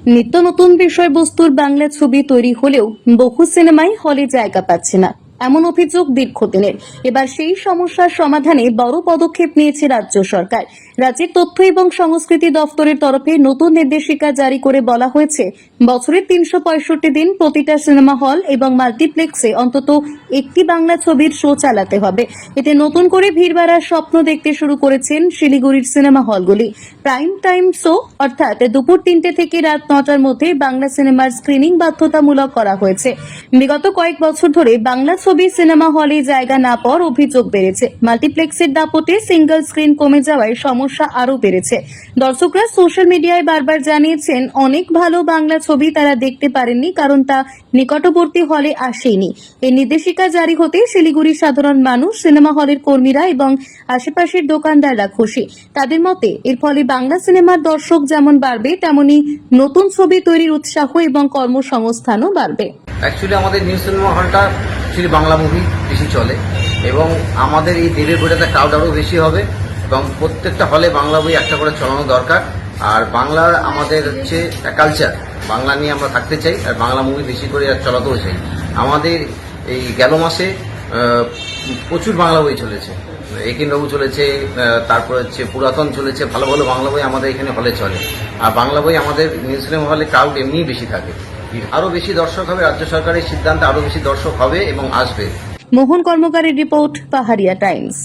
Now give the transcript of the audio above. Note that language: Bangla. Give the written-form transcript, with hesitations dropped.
নিত্য নতুন বিষয়বস্তুর বাংলা ছবি তৈরি হলেও বহু সিনেমাই হলে জায়গা পাচ্ছে না, এমন অভিযোগ দীর্ঘদিনের। এবার সেই সমস্যার সমাধানে বড় পদক্ষেপ নিয়েছে রাজ্য সরকার। রাজ্যের তথ্য এবং সংস্কৃতি দফতরের তরফে নতুন নির্দেশিকা জারি করে বলা হয়েছে, বছরের 365 দিন প্রতিটা সিনেমা হল এবং মাল্টিপ্লেক্সে অন্তত একটি বাংলা ছবির শো চালাতে হবে। এতে নতুন করে ভিড় বাড়ার স্বপ্ন দেখতে শুরু করেছেন শিলিগুড়ির সিনেমা হলগুলি। প্রাইম টাইম শো অর্থাৎ দুপুর 3টে থেকে রাত 9টার মধ্যে বাংলা সিনেমার স্ক্রিনিং বাধ্যতামূলক করা হয়েছে। বিগত কয়েক বছর ধরে বাংলা ছবি সিনেমা হলে জায়গা না পাওয়ার অভিযোগ বেড়েছে। মাল্টিপ্লেক্সের দাপটে সিঙ্গল স্ক্রিন কমে যাওয়ায় সমস্যা আরও বেড়েছে। দর্শকরা সোশ্যাল মিডিয়ায় বারবার জানিয়েছেন অনেক ভালো বাংলা ছবি তারা দেখতে পারেননি, কারণ তা নিকটবর্তী হলে আসেনি। এই নির্দেশিকা জারি হতে শিলিগুড়ির সাধারণ মানুষ, সিনেমা হলের কর্মীরা এবং আশেপাশের দোকানদাররা খুশি। তাদের মতে এর ফলে বাংলা সিনেমার দর্শক যেমন বাড়বে, তেমনি নতুন ছবি তৈরির উৎসাহ এবং কর্মসংস্থানও বাড়বে। অ্যাকচুয়ালি আমাদের নিউ সিনেমা হলটা শুধু বাংলা মুভি বেশি চলে এবং আমাদের এই দেবের বইটাতে ক্রাউড আরও বেশি হবে এবং প্রত্যেকটা হলে বাংলা বই একটা করে চলানো দরকার। আর বাংলা আমাদের হচ্ছে কালচার, বাংলা নিয়ে আমরা থাকতে চাই আর বাংলা মুভি বেশি করে চলাতেও চাই। আমাদের এই গেল মাসে প্রচুর বাংলা বই চলেছে, একিনবাবু চলেছে, তারপর হচ্ছে পুরাতন চলেছে, ভালো ভালো বাংলা বই আমাদের এখানে হলে চলে। আর বাংলা বই আমাদের নিউ সিনেমা হলে ক্রাউড এমনিই বেশি থাকে, আরো বেশি দর্শক হবে। রাজ্য সরকারের সিদ্ধান্তে আরো বেশি দর্শক হবে এবং আসবে। মোহন কর্মকারের রিপোর্ট, পাহাড়িয়া টাইমস।